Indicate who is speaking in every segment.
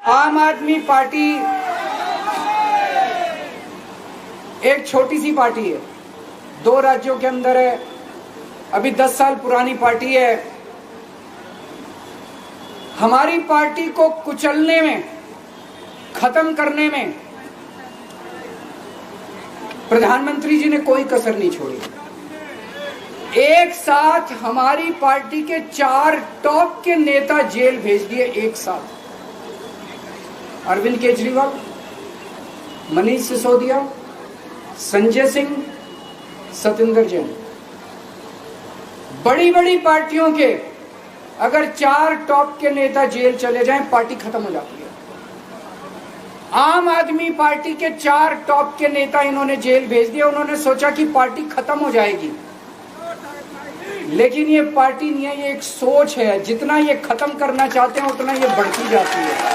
Speaker 1: आम आदमी पार्टी एक छोटी सी पार्टी है, 2 राज्यों के अंदर है, अभी 10 साल पुरानी पार्टी है। हमारी पार्टी को कुचलने में, खत्म करने में प्रधानमंत्री जी ने कोई कसर नहीं छोड़ी। एक साथ हमारी पार्टी के 4 टॉप के नेता जेल भेज दिए एक साथ। अरविंद केजरीवाल, मनीष सिसोदिया, संजय सिंह, सतिंदर जैन। बड़ी बड़ी पार्टियों के अगर 4 टॉप के नेता जेल चले जाएं, पार्टी खत्म हो जाती है। आम आदमी पार्टी के 4 टॉप के नेता इन्होंने जेल भेज दिया। उन्होंने सोचा कि पार्टी खत्म हो जाएगी, लेकिन ये पार्टी नहीं है, ये एक सोच है। जितना ये खत्म करना चाहते हैं उतना ये बढ़ती जाती है,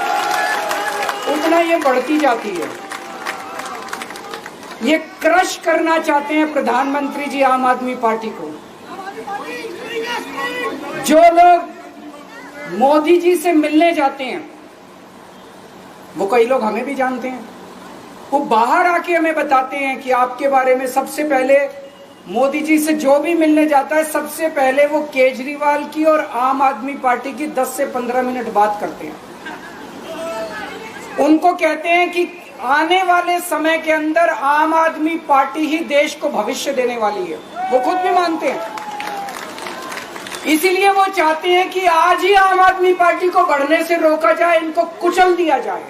Speaker 1: उतना ये बढ़ती जाती है। ये क्रश करना चाहते हैं प्रधानमंत्री जी आम आदमी पार्टी को। जो लोग मोदी जी से मिलने जाते हैं, वो कई लोग हमें भी जानते हैं, वो बाहर आके हमें बताते हैं कि आपके बारे में सबसे पहले मोदी जी से जो भी मिलने जाता है, सबसे पहले वो केजरीवाल की और आम आदमी पार्टी की 10 से 15 मिनट बात करते हैं। उनको कहते हैं कि आने वाले समय के अंदर आम आदमी पार्टी ही देश को भविष्य देने वाली है। वो खुद भी मानते हैं। इसीलिए वो चाहते हैं कि आज ही आम आदमी पार्टी को बढ़ने से रोका जाए, इनको कुचल दिया जाए।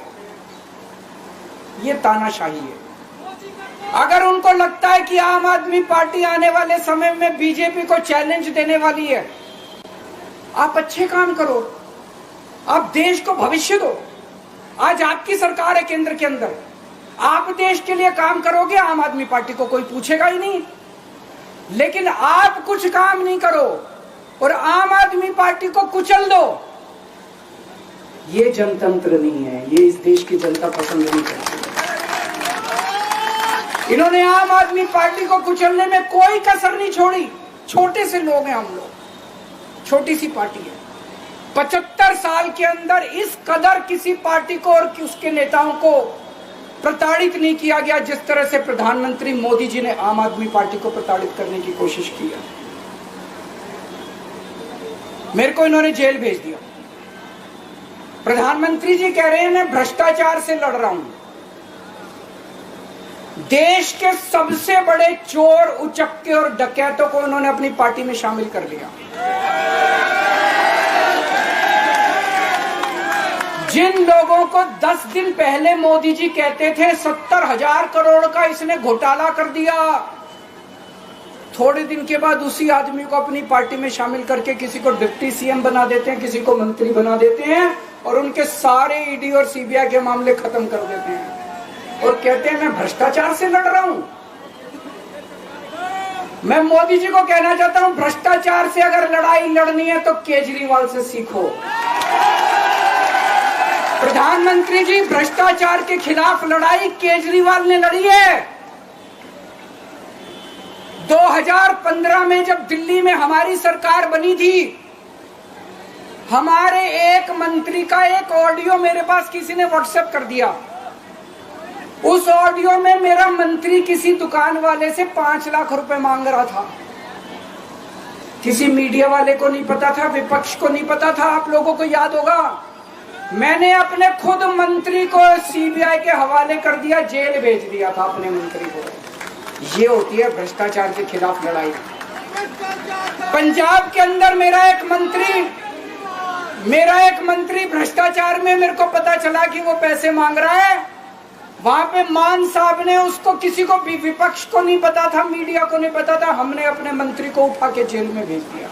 Speaker 1: ये तानाशाही है। अगर उनको लगता है कि आम आदमी पार्टी आने वाले समय में बीजेपी को चैलेंज देने वाली है, आप अच्छे काम करो, आप देश को भविष्य दो। आज आपकी सरकार है केंद्र के अंदर, आप देश के लिए काम करोगे, आम आदमी पार्टी को कोई पूछेगा ही नहीं। लेकिन आप कुछ काम नहीं करो और आम आदमी पार्टी को कुचल दो, ये जनतंत्र नहीं है, ये इस देश की जनता पसंद नहीं करती। इन्होंने आम आदमी पार्टी को कुचलने में कोई कसर नहीं छोड़ी। छोटे से लोग हैं हम लोग, छोटी सी पार्टी है। 75 साल के अंदर इस कदर किसी पार्टी को और उसके नेताओं को प्रताड़ित नहीं किया गया जिस तरह से प्रधानमंत्री मोदी जी ने आम आदमी पार्टी को प्रताड़ित करने की कोशिश की है। मेरे को इन्होंने जेल भेज दिया। प्रधानमंत्री जी कह रहे हैं मैं भ्रष्टाचार से लड़ रहा हूं। देश के सबसे बड़े चोर, उचक्के और डकैतों को उन्होंने अपनी पार्टी में शामिल कर लिया। जिन लोगों को 10 दिन पहले मोदी जी कहते थे 70,000 करोड़ का इसने घोटाला कर दिया, थोड़े दिन के बाद उसी आदमी को अपनी पार्टी में शामिल करके किसी को डिप्टी सीएम बना देते हैं, किसी को मंत्री बना देते हैं और उनके सारे ईडी और सीबीआई के मामले खत्म कर देते हैं और कहते हैं मैं भ्रष्टाचार से लड़ रहा हूं। मैं मोदी जी को कहना चाहता हूं, भ्रष्टाचार से अगर लड़ाई लड़नी है तो केजरीवाल से सीखो। प्रधानमंत्री जी, भ्रष्टाचार के खिलाफ लड़ाई केजरीवाल ने लड़ी है। 2015 में जब दिल्ली में हमारी सरकार बनी थी, हमारे एक मंत्री का एक ऑडियो मेरे पास किसी ने व्हाट्सएप कर दिया। उस ऑडियो में मेरा मंत्री किसी दुकान वाले से 5 लाख रुपए मांग रहा था। किसी मीडिया वाले को नहीं पता था, विपक्ष को नहीं पता था। आप लोगों को याद होगा, मैंने अपने खुद मंत्री को सीबीआई के हवाले कर दिया, जेल भेज दिया था अपने मंत्री को। ये होती है भ्रष्टाचार के खिलाफ लड़ाई। पंजाब के अंदर मेरा एक मंत्री भ्रष्टाचार में, मेरे को पता चला कि वो पैसे मांग रहा है। वहां पे मान साहब ने उसको, किसी को भी, विपक्ष को नहीं पता था, मीडिया को नहीं पता था, हमने अपने मंत्री को उठा के जेल में भेज दिया।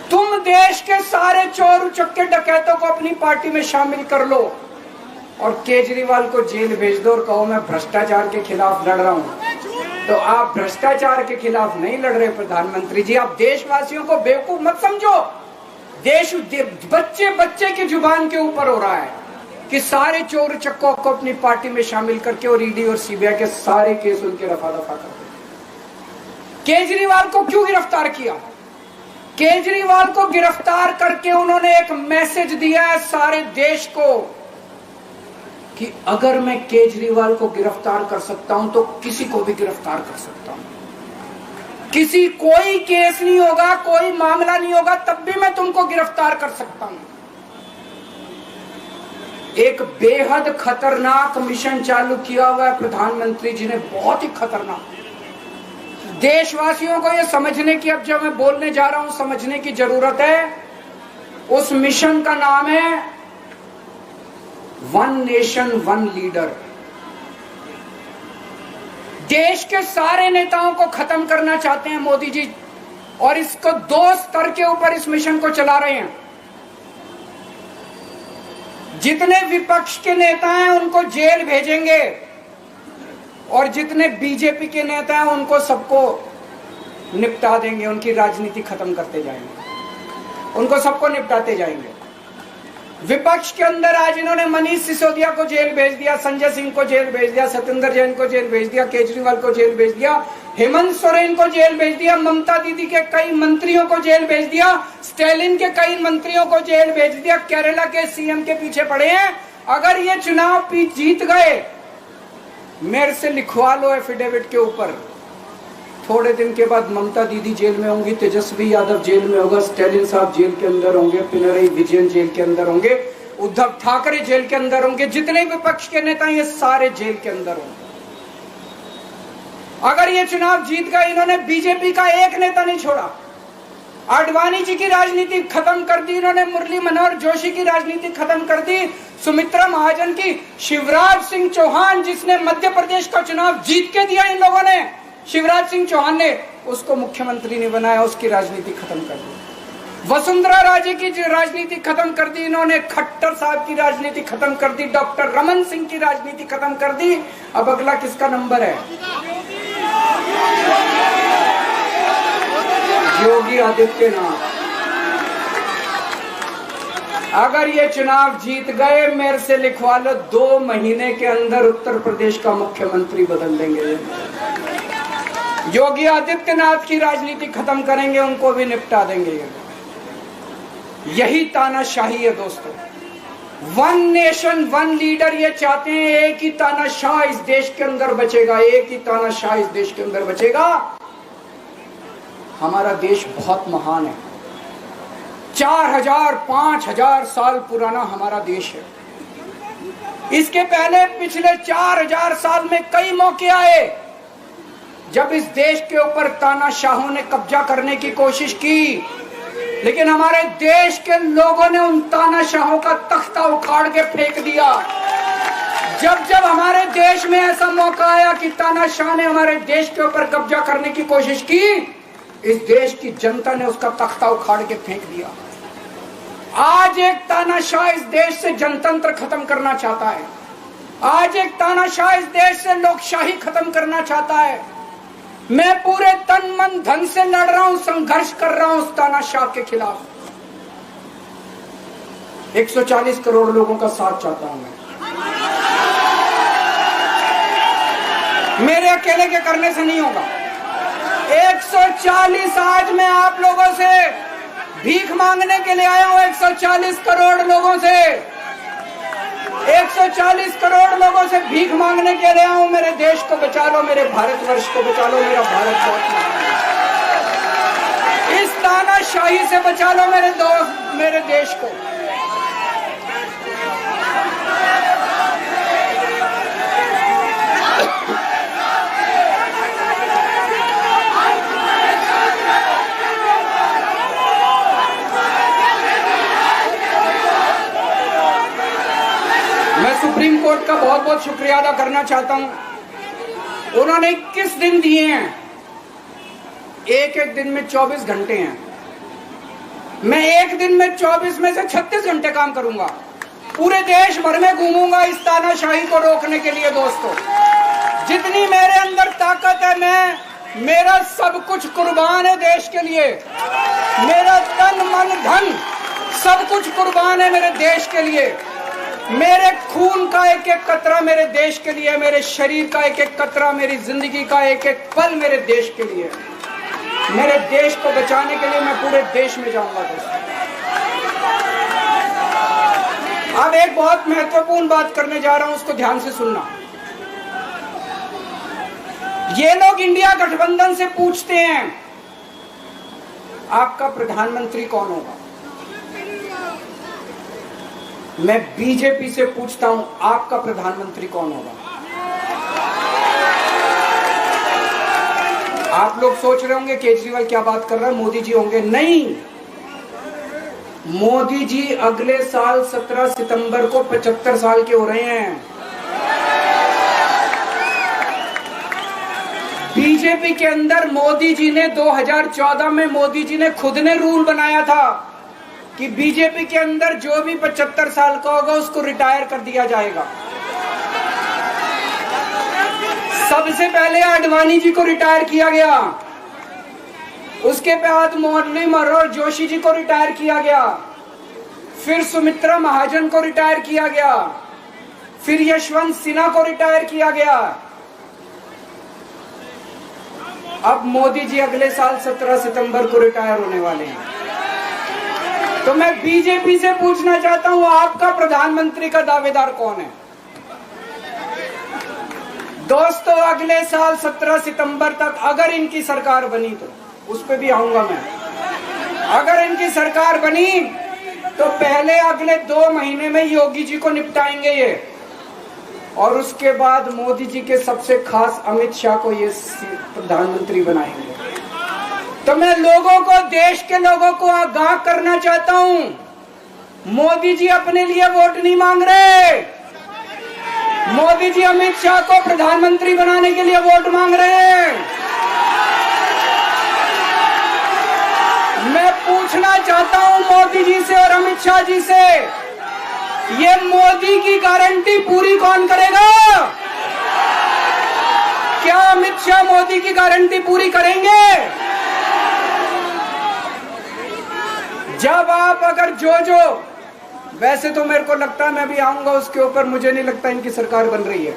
Speaker 1: तुम देश के सारे चोर उचक्के डकैतों को अपनी पार्टी में शामिल कर लो और केजरीवाल को जेल भेज दो और कहो मैं भ्रष्टाचार के खिलाफ लड़ रहा हूं। तो आप भ्रष्टाचार के खिलाफ नहीं लड़ रहे प्रधानमंत्री जी। आप देशवासियों को बेवकूफ मत समझो। देश बच्चे बच्चे की जुबान के ऊपर हो रहा है कि सारे चोर चक्कों को अपनी पार्टी में शामिल करके और ईडी और सीबीआई के सारे केस उनके रफा दफा कर दो। केजरीवाल को क्यों गिरफ्तार किया? केजरीवाल को गिरफ्तार करके उन्होंने एक मैसेज दिया है सारे देश को कि अगर मैं केजरीवाल को गिरफ्तार कर सकता हूं तो किसी को भी गिरफ्तार कर सकता हूं, कोई केस नहीं होगा, कोई मामला नहीं होगा, तब भी मैं तुमको गिरफ्तार कर सकता हूं। एक बेहद खतरनाक मिशन चालू किया हुआ है प्रधानमंत्री जी ने, बहुत ही खतरनाक। देशवासियों को यह समझने की, अब जब मैं बोलने जा रहा हूं, समझने की जरूरत है। उस मिशन का नाम है वन नेशन वन लीडर। देश के सारे नेताओं को खत्म करना चाहते हैं मोदी जी, और इसको 2 स्तर के ऊपर इस मिशन को चला रहे हैं। जितने विपक्ष के नेता हैं उनको जेल भेजेंगे, और जितने बीजेपी के नेता हैं उनको सबको निपटा देंगे, उनकी राजनीति खत्म करते जाएंगे, उनको सबको निपटाते जाएंगे। विपक्ष के अंदर आज इन्होंने मनीष सिसोदिया को जेल भेज दिया, संजय सिंह को जेल भेज दिया, सत्येंद्र जैन को जेल भेज दिया, केजरीवाल को जेल भेज दिया, हेमंत सोरेन को जेल भेज दिया, ममता दीदी के कई मंत्रियों को जेल भेज दिया, स्टालिन के कई मंत्रियों को जेल भेज दिया, केरला के सीएम के पीछे पड़े हैं। अगर ये चुनाव जीत गए, मेरे से लिखवा लो एफिडेविट के ऊपर, थोड़े दिन के बाद ममता दीदी जेल में होंगी, तेजस्वी यादव जेल में होगा, स्टालिन साहब जेल के अंदर होंगे, पिनरई विजयन जेल के अंदर होंगे, उद्धव ठाकरे जेल के अंदर होंगे, जितने विपक्ष के नेता ये सारे जेल के अंदर होंगे। अगर ये चुनाव जीत गए, इन्होंने बीजेपी का एक नेता नहीं छोड़ा, आडवाणी जी की राजनीति खत्म कर दी इन्होंने, मुरली मनोहर जोशी की राजनीति खत्म कर दी, सुमित्रा महाजन की, शिवराज सिंह चौहान जिसने मध्य प्रदेश का चुनाव जीत के दिया इन लोगों ने, शिवराज सिंह चौहान ने उसको मुख्यमंत्री नहीं बनाया, उसकी राजनीति खत्म कर दी। वसुंधरा राजे की राजनीति खत्म कर दी इन्होंने, खट्टर साहब की राजनीति खत्म कर दी, डॉक्टर रमन सिंह की राजनीति खत्म कर दी। अब अगला किसका नंबर है? योगी आदित्यनाथ। अगर ये चुनाव जीत गए, मेरे से लिखवा लो, 2 महीने के अंदर उत्तर प्रदेश का मुख्यमंत्री बदल देंगे। योगी आदित्यनाथ की राजनीति खत्म करेंगे, उनको भी निपटा देंगे। यही तानाशाही है दोस्तों। वन नेशन वन लीडर ये चाहते हैं, एक ही तानाशाह इस देश के अंदर बचेगा, एक ही तानाशाह इस देश के अंदर बचेगा। हमारा देश बहुत महान है, 4000 5000 साल पुराना हमारा देश है। इसके पहले पिछले 4000 साल में कई मौके आए जब इस देश के ऊपर तानाशाहों ने कब्जा करने की कोशिश की, लेकिन हमारे देश के लोगों ने उन तानाशाहों का तख्ता उखाड़ के फेंक दिया। जब जब हमारे देश में ऐसा मौका आया कि तानाशाह ने हमारे देश के ऊपर कब्जा करने की कोशिश की, इस देश की जनता ने उसका तख्ता उखाड़ के फेंक दिया। आज एक तानाशाह इस देश से जनतंत्र खत्म करना चाहता है, आज एक तानाशाह इस देश से लोकशाही खत्म करना चाहता है। मैं पूरे तन मन धन से लड़ रहा हूं, संघर्ष कर रहा हूं उस तानाशाह के खिलाफ। 140 करोड़ लोगों का साथ चाहता हूं मैं। मेरे अकेले के करने से नहीं होगा। 140 आज मैं आप लोगों से भीख मांगने के लिए आया हूं, 140 करोड़ लोगों से, 140 करोड़ लोगों से भीख मांगने के लिए आया हूं। मेरे देश को बचा लो, मेरे भारतवर्ष को बचा लो, मेरा भारत बहुत महान है। इस तानाशाही से बचा लो मेरे दोस्त, मेरे देश को। मैं सुप्रीम कोर्ट का बहुत बहुत शुक्रिया अदा करना चाहता हूं। उन्होंने 21 दिन दिए हैं, एक एक दिन में 24 घंटे हैं। मैं एक दिन में 24 में से 36 घंटे काम करूंगा, पूरे देश भर में घूमूंगा इस तानाशाही को रोकने के लिए। दोस्तों, जितनी मेरे अंदर ताकत है, मेरा सब कुछ कुर्बान है देश के लिए। मेरा तन मन धन सब कुछ कुर्बान है मेरे देश के लिए। मेरे खून का एक एक कतरा मेरे देश के लिए, मेरे शरीर का एक एक कतरा, मेरी जिंदगी का एक एक पल मेरे देश के लिए। मेरे देश को बचाने के लिए मैं पूरे देश में जाऊंगा दोस्तों। अब एक बहुत महत्वपूर्ण बात करने जा रहा हूं, उसको ध्यान से सुनना। ये लोग इंडिया गठबंधन से पूछते हैं आपका प्रधानमंत्री कौन होगा। मैं बीजेपी से पूछता हूं आपका प्रधानमंत्री कौन होगा। आप लोग सोच रहे होंगे केजरीवाल क्या बात कर रहा है, मोदी जी होंगे। नहीं, मोदी जी अगले साल 17 सितंबर को 75 साल के हो रहे हैं। बीजेपी के अंदर मोदी जी ने 2014 में मोदी जी ने खुद ने रूल बनाया था कि बीजेपी के अंदर जो भी 75 साल का होगा उसको रिटायर कर दिया जाएगा। सबसे पहले आडवाणी जी को रिटायर किया गया, उसके बाद मुरली मनोहर जोशी जी को रिटायर किया गया, फिर सुमित्रा महाजन को रिटायर किया गया, फिर यशवंत सिन्हा को रिटायर किया गया। अब मोदी जी अगले साल 17 सितंबर को रिटायर होने वाले हैं। तो मैं बीजेपी से पूछना चाहता हूं आपका प्रधानमंत्री का दावेदार कौन है। दोस्तों, अगले साल 17 सितंबर तक अगर इनकी सरकार बनी, तो उस पर भी आऊंगा मैं, अगर इनकी सरकार बनी तो पहले अगले 2 महीने में योगी जी को निपटाएंगे ये, और उसके बाद मोदी जी के सबसे खास अमित शाह को ये प्रधानमंत्री बनाएंगे। तो मैं लोगों को, देश के लोगों को आगाह करना चाहता हूं, मोदी जी अपने लिए वोट नहीं मांग रहे, मोदी जी अमित शाह को प्रधानमंत्री बनाने के लिए वोट मांग रहे हैं। मैं पूछना चाहता हूं मोदी जी से और अमित शाह जी से, ये मोदी की गारंटी पूरी कौन करेगा? क्या अमित शाह मोदी की गारंटी पूरी करेंगे? जब आप अगर जो वैसे तो मेरे को लगता है, मैं भी आऊंगा उसके ऊपर, मुझे नहीं लगता इनकी सरकार बन रही है,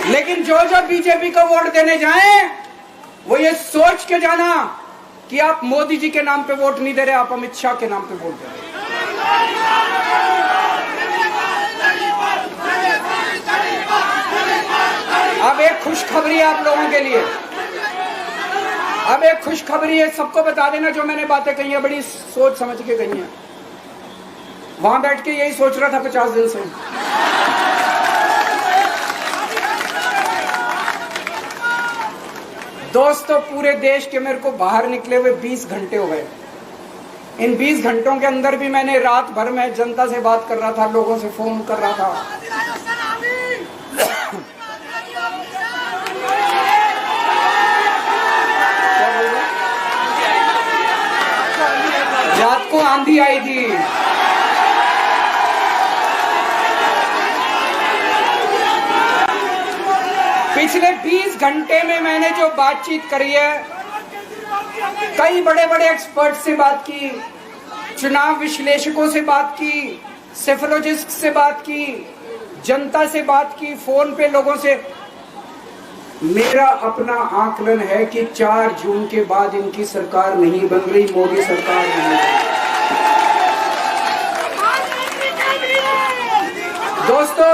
Speaker 1: लेकिन जो बीजेपी को वोट देने जाएं वो ये सोच के जाना कि आप मोदी जी के नाम पे वोट नहीं दे रहे, आप अमित शाह के नाम पे वोट दे रहे। अब एक खुशखबरी है आप लोगों के लिए, अब एक खुशखबरी है, सबको बता देना जो मैंने बातें कही है, बड़ी सोच समझ के कही है। वहां बैठ के यही सोच रहा था 50 दिन से। दोस्तों, पूरे देश के मेरे को बाहर निकले हुए 20 घंटे हो गए। इन 20 घंटों के अंदर भी मैंने रात भर में जनता से बात कर रहा था, लोगों से फोन कर रहा था। रात को आंधी आई थी, पिछले 20 घंटे में मैंने जो बातचीत करी है, कई बड़े बड़े एक्सपर्ट से बात की, चुनाव विश्लेषकों से बात की, सेफोलॉजिस्ट से बात की, जनता से बात की, फोन पे लोगों से। मेरा अपना आकलन है कि 4 जून के बाद इनकी सरकार नहीं बन रही, मोदी सरकार नहीं बन रही। दोस्तों,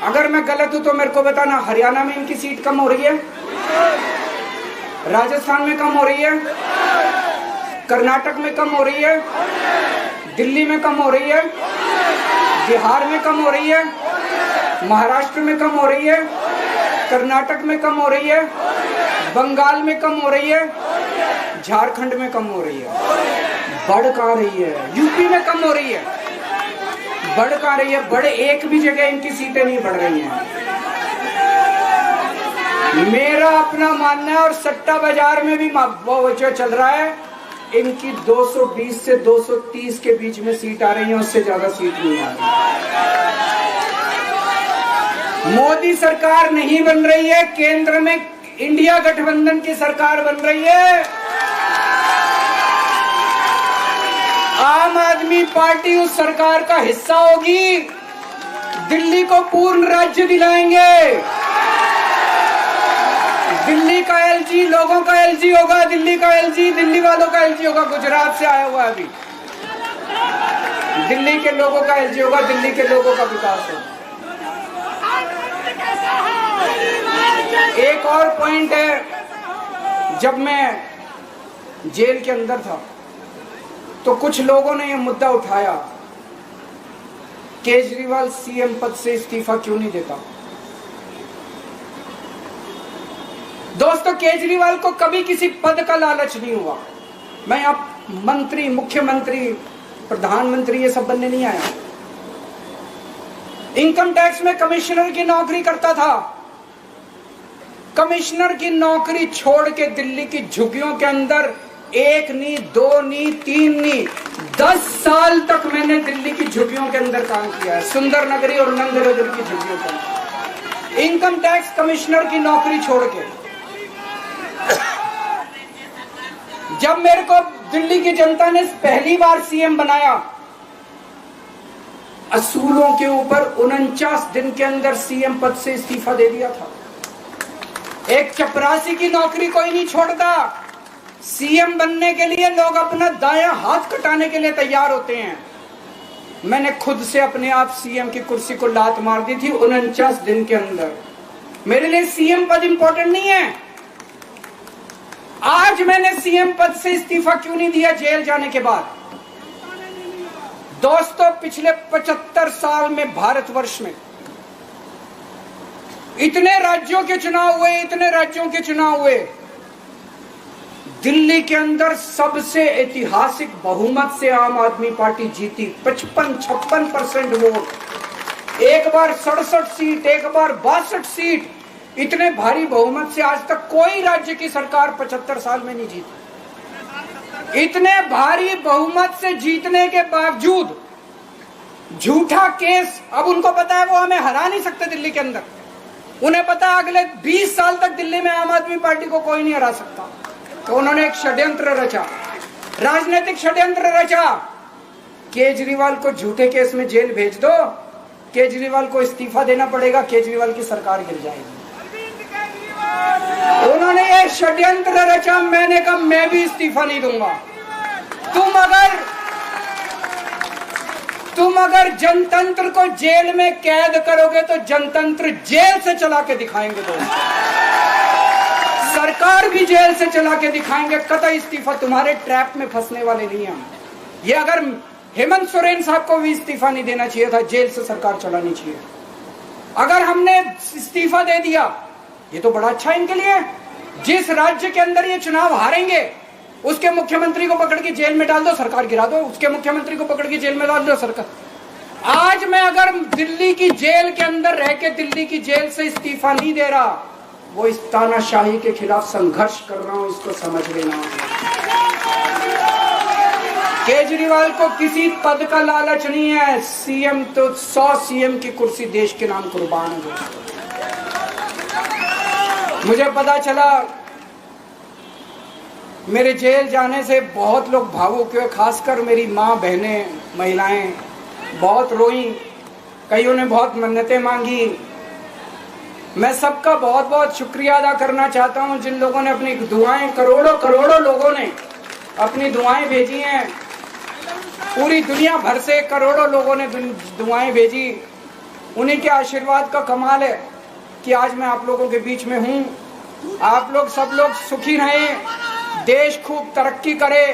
Speaker 1: अगर मैं गलत हूं तो मेरे को बताना। हरियाणा में इनकी सीट कम हो रही है, राजस्थान में कम हो रही है, कर्नाटक में कम हो रही है, दिल्ली में कम हो रही है, बिहार में कम हो रही है, महाराष्ट्र में कम हो रही है, कर्नाटक में कम हो रही है, बंगाल में कम हो रही है, झारखंड में कम हो रही है। बढ़ कहां रही है? यूपी में कम हो रही है, बढ़ कहां रही है? बड़े एक भी जगह इनकी सीटें नहीं बढ़ रही हैं। मेरा अपना मानना है, और सट्टा बाजार में भी जो चल रहा है, इनकी 220 से 230 के बीच में सीट आ रही है, उससे ज्यादा सीट नहीं आ रही। मोदी सरकार नहीं बन रही है, केंद्र में इंडिया गठबंधन की सरकार बन रही है। आम आदमी पार्टी उस सरकार का हिस्सा होगी, दिल्ली को पूर्ण राज्य दिलाएंगे। दिल्ली का एलजी लोगों का एलजी होगा, दिल्ली का एलजी दिल्ली वालों का एलजी होगा। गुजरात से आया हुआ है अभी, दिल्ली के लोगों का एलजी होगा, दिल्ली के लोगों का विकास होगा। एक और पॉइंट है, जब मैं जेल के अंदर था तो कुछ लोगों ने यह मुद्दा उठाया, केजरीवाल सीएम पद से इस्तीफा क्यों नहीं देता। दोस्तों, केजरीवाल को कभी किसी पद का लालच नहीं हुआ। मैं अब मंत्री, मुख्यमंत्री, प्रधानमंत्री ये सब बनने नहीं आया। इनकम टैक्स में कमिश्नर की नौकरी करता था। कमिश्नर की नौकरी छोड़ के दिल्ली की झुग्गियों के अंदर 1 नहीं, 2 नहीं, 3 नहीं, 10 साल तक मैंने दिल्ली की झुग्गियों के अंदर काम किया है, सुंदर नगरी और नंदनगर की झुग्गियों के अंदर, इनकम टैक्स कमिश्नर की नौकरी छोड़ के। जब मेरे को दिल्ली की जनता ने पहली बार सीएम बनाया, असूलों के ऊपर 49 दिन के अंदर सीएम पद से इस्तीफा दे दिया था। एक चपरासी की नौकरी कोई नहीं छोड़ता। सीएम बनने के लिए लोग अपना दायां हाथ कटाने के लिए तैयार होते हैं। मैंने खुद से अपने आप सीएम की कुर्सी को लात मार दी थी 49 दिन के अंदर। मेरे लिए सीएम पद इंपॉर्टेंट नहीं है। आज मैंने सीएम पद से इस्तीफा क्यों नहीं दिया जेल जाने के बाद? दोस्तों, पिछले 75 साल में भारतवर्ष में इतने राज्यों के चुनाव हुए, इतने राज्यों के चुनाव हुए, दिल्ली के अंदर सबसे ऐतिहासिक बहुमत से आम आदमी पार्टी जीती। 55-56% वोट, एक बार 67 सीट, एक बार 62 सीट। इतने भारी बहुमत से आज तक कोई राज्य की सरकार 75 साल में नहीं जीती। इतने भारी बहुमत से जीतने के बावजूद झूठा केस, अब उनको पता है वो हमें हरा नहीं सकते दिल्ली के अंदर। उन्हें पता है अगले 20 साल तक दिल्ली में आम आदमी पार्टी को कोई नहीं हरा सकता। तो उन्होंने एक षड्यंत्र रचा, राजनीतिक षड्यंत्र रचा। केजरीवाल को झूठे केस में जेल भेज दो, केजरीवाल को इस्तीफा देना पड़ेगा, केजरीवाल की सरकार गिर जाएगी। उन्होंने ये षड्यंत्र रचा। मैंने कहा मैं भी इस्तीफा नहीं दूंगा। तुम अगर जनतंत्र को जेल में कैद करोगे तो जनतंत्र जेल से चला के दिखाएंगे। दोस्तों, सरकार भी जेल से चला के दिखाएंगे। कतई इस्तीफा, तुम्हारे ट्रैप में फंसने वाले नहीं हम। ये अगर हेमंत सोरेन साहब को भी इस्तीफा नहीं देना चाहिए था, जेल से सरकार चलानी चाहिए। अगर हमने इस्तीफा दे दिया, ये तो बड़ा अच्छा इनके लिए। जिस राज्य के अंदर ये चुनाव हारेंगे उसके मुख्यमंत्री को पकड़ के जेल में डाल दो, सरकार गिरा दो। उसके मुख्यमंत्री को पकड़ के जेल में डाल दो, सरकार। आज मैं अगर दिल्ली की जेल के अंदर रह के दिल्ली की जेल से इस्तीफा नहीं दे रहा, वो इस तानाशाही के खिलाफ संघर्ष कर रहा हूं, इसको समझ लेना। केजरीवाल को किसी पद का लालच नहीं है। सीएम तो 100 सीएम की कुर्सी देश के नाम कुर्बान है। मुझे पता चला मेरे जेल जाने से बहुत लोग भावुक हुए, खासकर मेरी माँ, बहनें, महिलाएं बहुत रोई। कईयों ने बहुत मन्नतें मांगी। मैं सबका बहुत बहुत शुक्रिया अदा करना चाहता हूं जिन लोगों ने अपनी दुआएं, करोड़ों लोगों ने अपनी दुआएं भेजी हैं। पूरी दुनिया भर से करोड़ों लोगों ने दुआएं भेजी। उन्हीं के आशीर्वाद का कमाल है कि आज मैं आप लोगों के बीच में हूं। आप लोग सब लोग सुखी रहें, देश खूब तरक्की करे,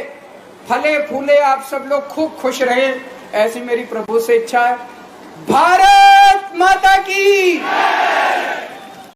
Speaker 1: फले फूले, आप सब लोग खूब खुश रहें, ऐसी मेरी प्रभु से इच्छा है।